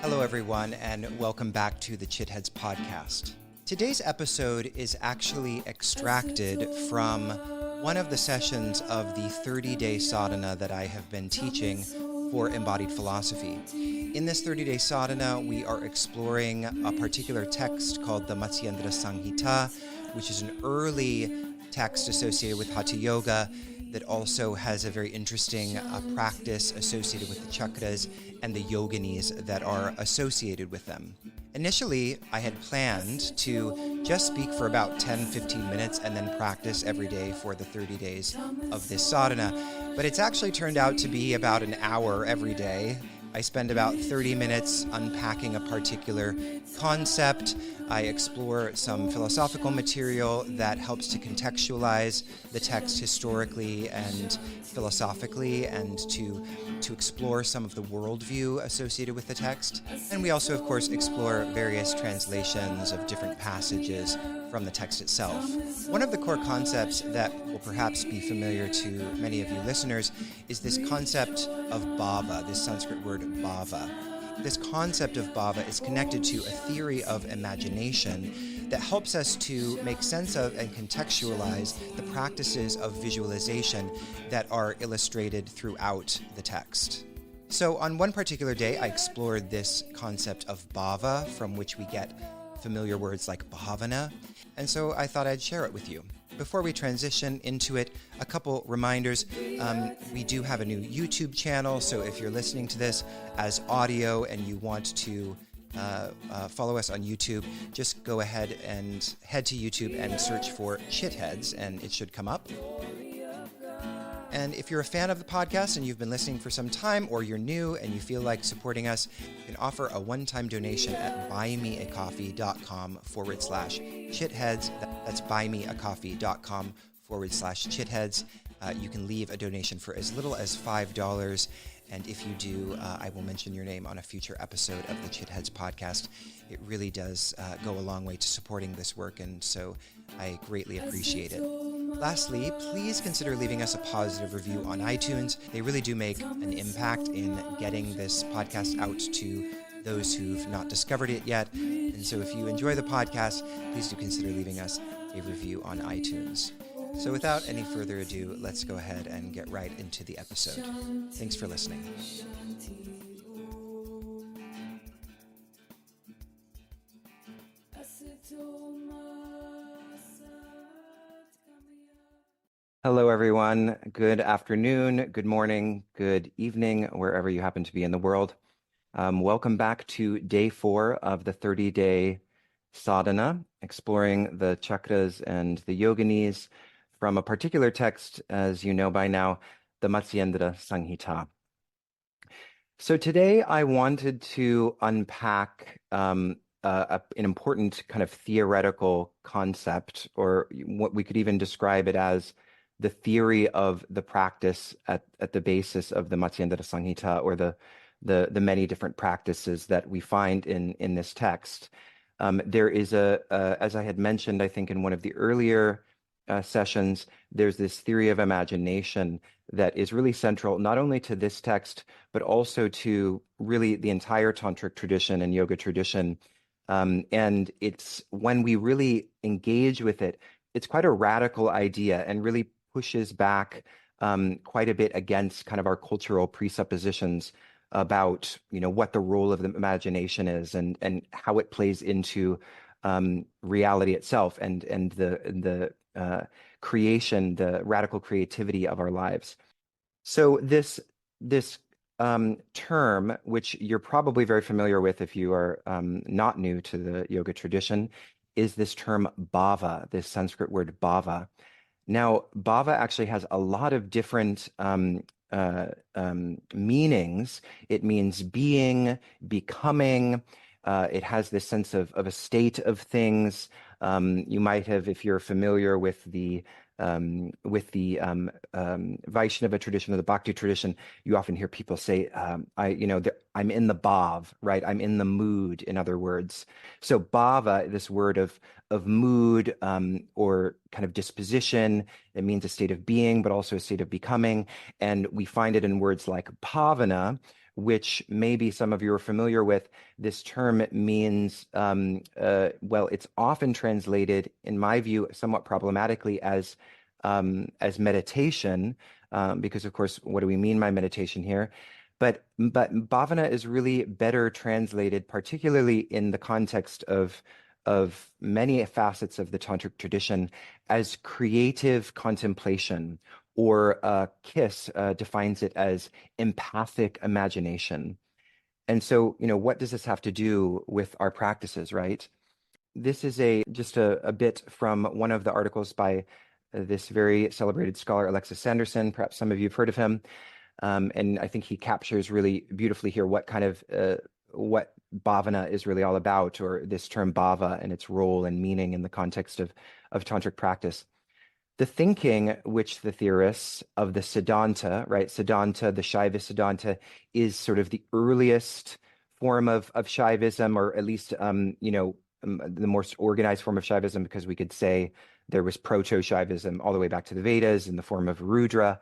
Hello, everyone, and welcome back to the Chitheads podcast. Today's episode is actually extracted from one of the sessions of the 30-day sadhana that I have been teaching for embodied philosophy. In this 30-day sadhana, we are exploring a particular text called the Matsyendra Samhita, which is an early text associated with Hatha Yoga that also has a very interesting practice associated with the chakras and the yoginis that are associated with them. Initially, I had planned to just speak for about 10-15 minutes and then practice every day for the 30 days of this sadhana, but it's actually turned out to be about an hour every day. I spend about 30 minutes unpacking a particular concept. I explore some philosophical material that helps to contextualize the text historically and philosophically and to explore some of the worldview associated with the text. And we also, of course, explore various translations of different passages from the text itself. One of the core concepts that will perhaps be familiar to many of you listeners is this concept of Bhāva, this Sanskrit word Bhāva. This concept of Bhāva is connected to a theory of imagination that helps us to make sense of and contextualize the practices of visualization that are illustrated throughout the text. So on one particular day, I explored this concept of Bhāva, from which we get familiar words like bhavana, and so I thought I'd share it with you. Before we transition into it, a couple reminders. We do have a new YouTube channel, so if you're listening to this as audio and you want to follow us on YouTube, just go ahead and head to YouTube and search for Chitheads, and it should come up. And if you're a fan of the podcast and you've been listening for some time, or you're new and you feel like supporting us, you can offer a one-time donation at buymeacoffee.com/chitheads. That's buymeacoffee.com/chitheads. You can leave a donation for as little as $5. And if you do, I will mention your name on a future episode of the Chitheads podcast. It really does go a long way to supporting this work, and so I greatly appreciate it. Lastly, please consider leaving us a positive review on iTunes. They really do make an impact in getting this podcast out to those who've not discovered it yet. And so if you enjoy the podcast, please do consider leaving us a review on iTunes. So without any further ado, let's go ahead and get right into the episode. Thanks for listening. Hello, everyone. Good afternoon, good morning, good evening, wherever you happen to be in the world. Welcome back to day 4 of the 30-day sadhana, exploring the chakras and the yoginis from a particular text, as you know by now, the Matsyendra Samhita. So today I wanted to unpack an important kind of theoretical concept, or what we could even describe it as the theory of the practice at the basis of the Matsyendra Samhita, or the many different practices that we find in this text. There is as I had mentioned, I think in one of the earlier sessions, there's this theory of imagination that is really central not only to this text, but also to really the entire tantric tradition and yoga tradition. And it's when we really engage with it, it's quite a radical idea and really pushes back quite a bit against kind of our cultural presuppositions about, what the role of the imagination is and how it plays into reality itself and the creation, the radical creativity of our lives. So this term, which you're probably very familiar with if you are not new to the yoga tradition, is this term Bhāva, this Sanskrit word Bhāva. Now, Bhāva actually has a lot of different meanings. It means being, becoming. It has this sense of a state of things. You might have, if you're familiar with the Vaishnava tradition or the Bhakti tradition, you often hear people say, I'm in the bhav, right? I'm in the mood, in other words. So bhava, this word of mood or kind of disposition, it means a state of being, but also a state of becoming. And we find it in words like bhavana, which maybe some of you are familiar with. This term means, well, it's often translated, in my view, somewhat problematically as meditation, because of course, what do we mean by meditation here? But bhavana is really better translated, particularly in the context of many facets of the tantric tradition, as creative contemplation, or Kiss defines it as empathic imagination. And so, what does this have to do with our practices, right? This is just a bit from one of the articles by this very celebrated scholar, Alexis Sanderson. Perhaps some of you have heard of him. And I think he captures really beautifully here what kind of what bhavana is really all about, or this term bhava and its role and meaning in the context of tantric practice. The thinking which the theorists of the Siddhanta, right? Siddhanta, the Shaiva Siddhanta, is sort of the earliest form of Shaivism, or at least the most organized form of Shaivism, because we could say there was proto-Shaivism all the way back to the Vedas in the form of Rudra.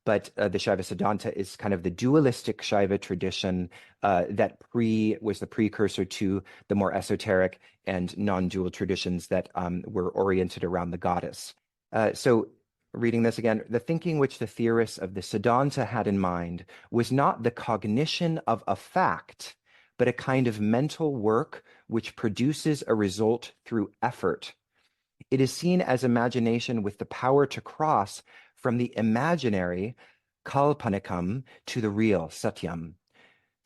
But the Shaiva Siddhanta is kind of the dualistic Shaiva tradition that was the precursor to the more esoteric and non-dual traditions that were oriented around the goddess. So reading this again, the thinking which the theorists of the Siddhanta had in mind was not the cognition of a fact, but a kind of mental work which produces a result through effort. It is seen as imagination with the power to cross from the imaginary, kalpanikam, to the real, satyam.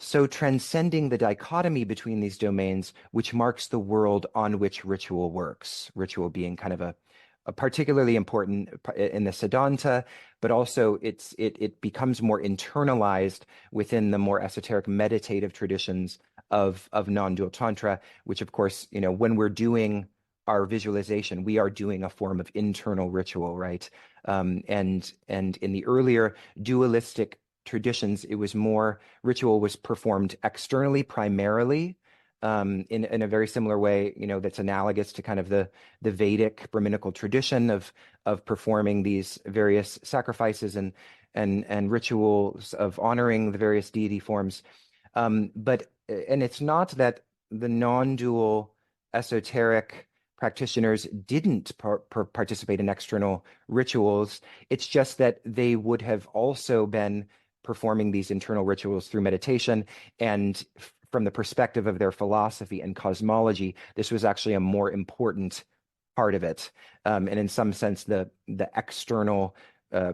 So transcending the dichotomy between these domains, which marks the world on which ritual works, ritual being kind of a particularly important in the Siddhanta, but also it becomes more internalized within the more esoteric meditative traditions of non-dual tantra, which of course, when we're doing our visualization, we are doing a form of internal ritual, right? And in the earlier dualistic traditions, it was more ritual was performed externally primarily, in a very similar way, that's analogous to kind of the Vedic Brahminical tradition of performing these various sacrifices and rituals of honoring the various deity forms. But it's not that the non-dual esoteric practitioners didn't participate in external rituals. It's just that they would have also been performing these internal rituals through meditation, and from the perspective of their philosophy and cosmology, this was actually a more important part of it. And in some sense, the external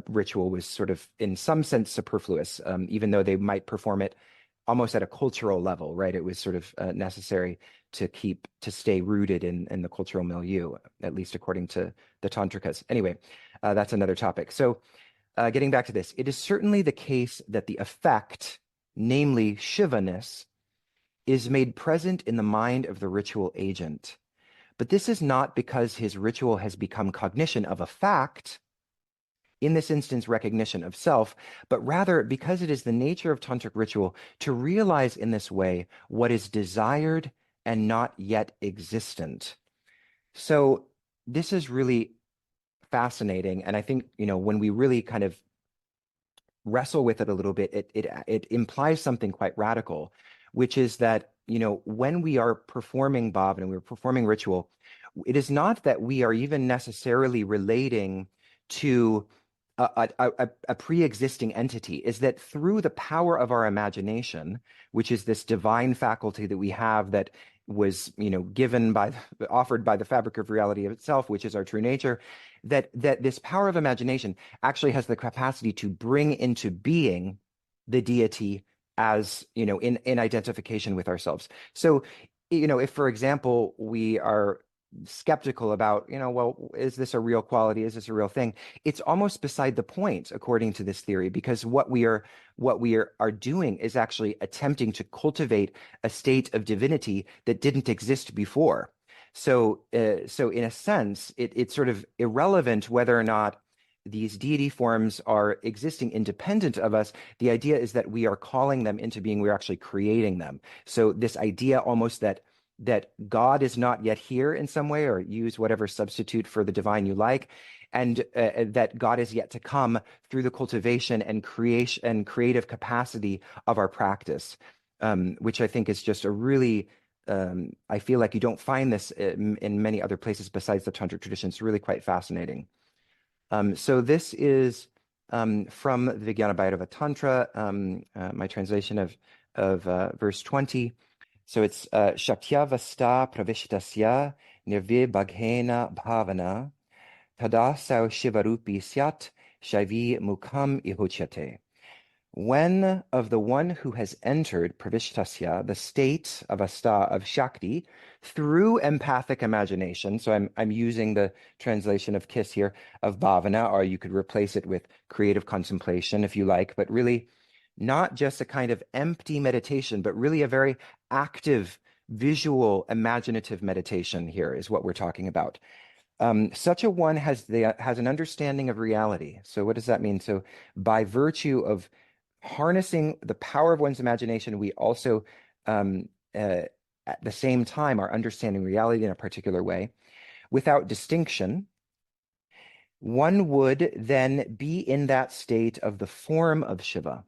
ritual was sort of, in some sense, superfluous, even though they might perform it almost at a cultural level, right? It was sort of necessary to stay rooted in the cultural milieu, at least according to the Tantrikas. Anyway, that's another topic. So getting back to this, it is certainly the case that the effect, namely Shivaness, is made present in the mind of the ritual agent. But this is not because his ritual has become cognition of a fact, in this instance recognition of self, but rather because it is the nature of tantric ritual to realize in this way what is desired and not yet existent. So this is really fascinating, and I think when we really kind of wrestle with it a little bit, it implies something quite radical, which is that when we are performing bhavana and we're performing ritual, it is not that we are even necessarily relating to a pre-existing entity. Is that through the power of our imagination, which is this divine faculty that we have that was offered by the fabric of reality of itself, which is our true nature, that this power of imagination actually has the capacity to bring into being the deity as in identification with ourselves. So if, for example, we are skeptical about, well, is this a real quality? Is this a real thing? It's almost beside the point, according to this theory, because what we are doing is actually attempting to cultivate a state of divinity that didn't exist before. So in a sense, it's sort of irrelevant whether or not these deity forms are existing independent of us. The idea is that we are calling them into being. We're actually creating them. So this idea almost that God is not yet here in some way, or use whatever substitute for the divine you like, and that God is yet to come through the cultivation and creation and creative capacity of our practice, which I think is just a really, I feel like you don't find this in many other places besides the Tantric tradition. It's really quite fascinating. So this is from the Vijnana Bhairava Tantra, my translation of verse 20. So it's Shakyavasta pravishtasya nirvibhaghena bhavana tadasau shivarupi syat shaivi mukham ihuchyate. When of the one who has entered pravishtasya, the state of asta of Shakti, through empathic imagination, so I'm using the translation of Kiss here, of bhavana, or you could replace it with creative contemplation if you like, but really not just a kind of empty meditation, but really a very active, visual, imaginative meditation here is what we're talking about. Such a one has an understanding of reality. So what does that mean? So by virtue of harnessing the power of one's imagination, we also, at the same time, are understanding reality in a particular way. Without distinction, one would then be in that state of the form of Shiva.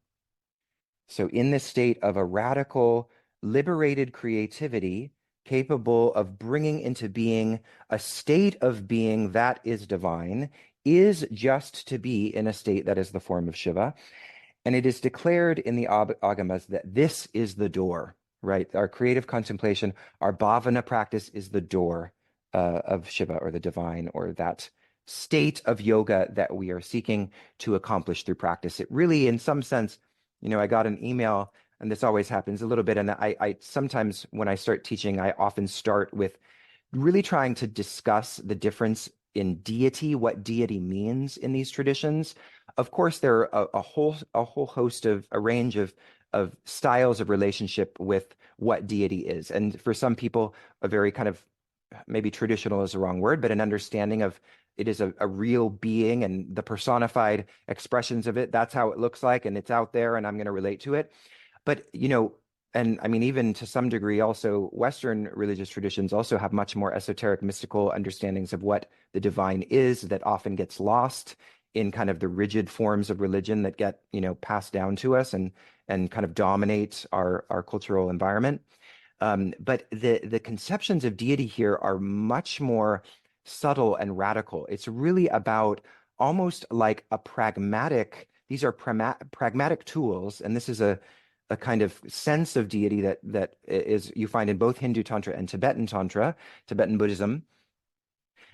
So in this state of a radical, liberated creativity, capable of bringing into being a state of being that is divine, is just to be in a state that is the form of Shiva. And it is declared in the agamas that this is the door, right? Our creative contemplation, our bhavana practice is the door of Shiva, or the divine, or that state of yoga that we are seeking to accomplish through practice. It really, in some sense, I got an email, and this always happens a little bit. And I sometimes, when I start teaching, I often start with really trying to discuss the difference in deity, what deity means in these traditions. Of course, there are a whole host of a range of styles of relationship with what deity is. And for some people, a very kind of, maybe traditional is the wrong word, but an understanding of it is a real being, and the personified expressions of it, that's how it looks like, and it's out there, and I'm going to relate to it. But, and I mean, even to some degree, also Western religious traditions also have much more esoteric, mystical understandings of what the divine is, that often gets lost in kind of the rigid forms of religion that get, passed down to us and kind of dominate our cultural environment. But the conceptions of deity here are much more subtle and radical. It's really about almost like a pragmatic, these are pragmatic tools, and this is a kind of sense of deity that is you find in both Hindu Tantra and Tibetan Tantra, Tibetan Buddhism,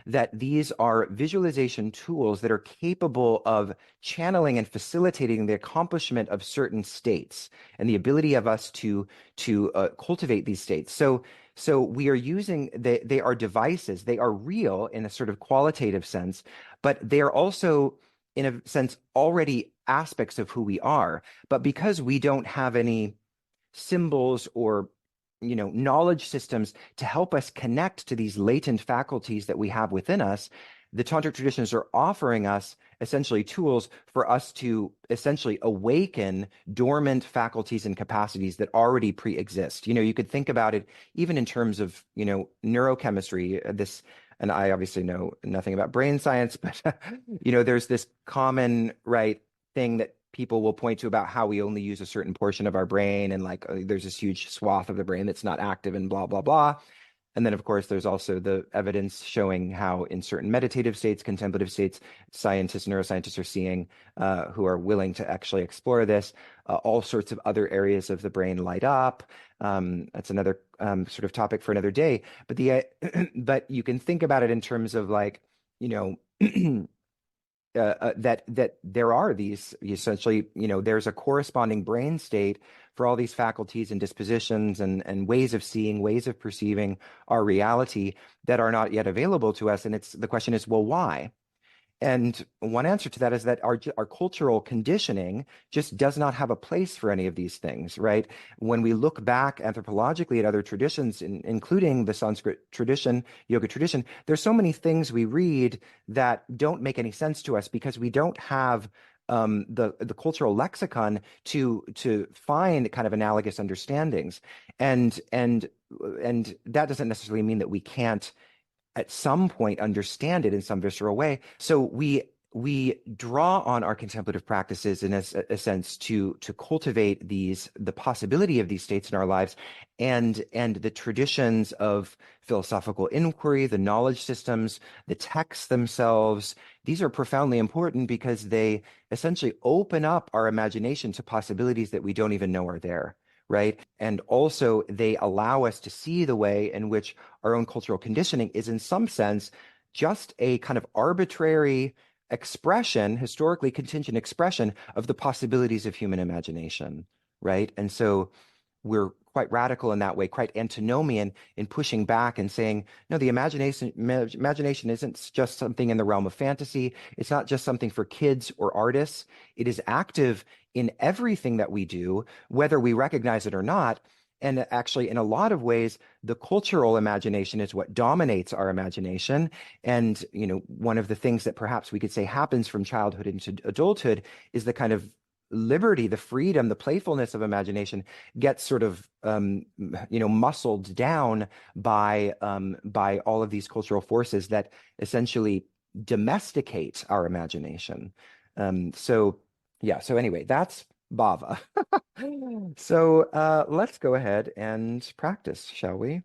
that these are visualization tools that are capable of channeling and facilitating the accomplishment of certain states and the ability of us to cultivate these states. So we are using, they are devices, they are real in a sort of qualitative sense, but they are also, in a sense, already aspects of who we are. But because we don't have any symbols or knowledge systems to help us connect to these latent faculties that we have within us, the Tantric traditions are offering us essentially tools for us to essentially awaken dormant faculties and capacities that already pre-exist. You could think about it even in terms of, neurochemistry, and I obviously know nothing about brain science, but, there's this common, thing that people will point to about how we only use a certain portion of our brain, and there's this huge swath of the brain that's not active, and blah, blah, blah. And then, of course, there's also the evidence showing how in certain meditative states, contemplative states, neuroscientists are seeing, who are willing to actually explore this, all sorts of other areas of the brain light up. That's another sort of topic for another day. But but you can think about it in terms of that there are these essentially, there's a corresponding brain state for all these faculties and dispositions and ways of seeing, ways of perceiving our reality that are not yet available to us. And the question is, well, why? And one answer to that is that our cultural conditioning just does not have a place for any of these things, right? When we look back anthropologically at other traditions, including the Sanskrit tradition, yoga tradition, there's so many things we read that don't make any sense to us because we don't have the cultural lexicon to find kind of analogous understandings, and that doesn't necessarily mean that we can't at some point understand it in some visceral way. So we draw on our contemplative practices in a sense to cultivate the possibility of these states in our lives, and the traditions of philosophical inquiry, the knowledge systems, the texts themselves. These are profoundly important because they essentially open up our imagination to possibilities that we don't even know are there. Right. And also, they allow us to see the way in which our own cultural conditioning is, in some sense, just a kind of arbitrary expression, historically contingent expression of the possibilities of human imagination. Right. And so we're quite radical in that way, quite antinomian in pushing back and saying, no, the imagination isn't just something in the realm of fantasy. It's not just something for kids or artists. It is active in everything that we do, whether we recognize it or not. And actually, in a lot of ways, the cultural imagination is what dominates our imagination. And, one of the things that perhaps we could say happens from childhood into adulthood is the kind of liberty, the freedom, the playfulness of imagination gets sort of muscled down by all of these cultural forces that essentially domesticate our imagination. So yeah. So anyway, that's Bhava. So let's go ahead and practice, shall we?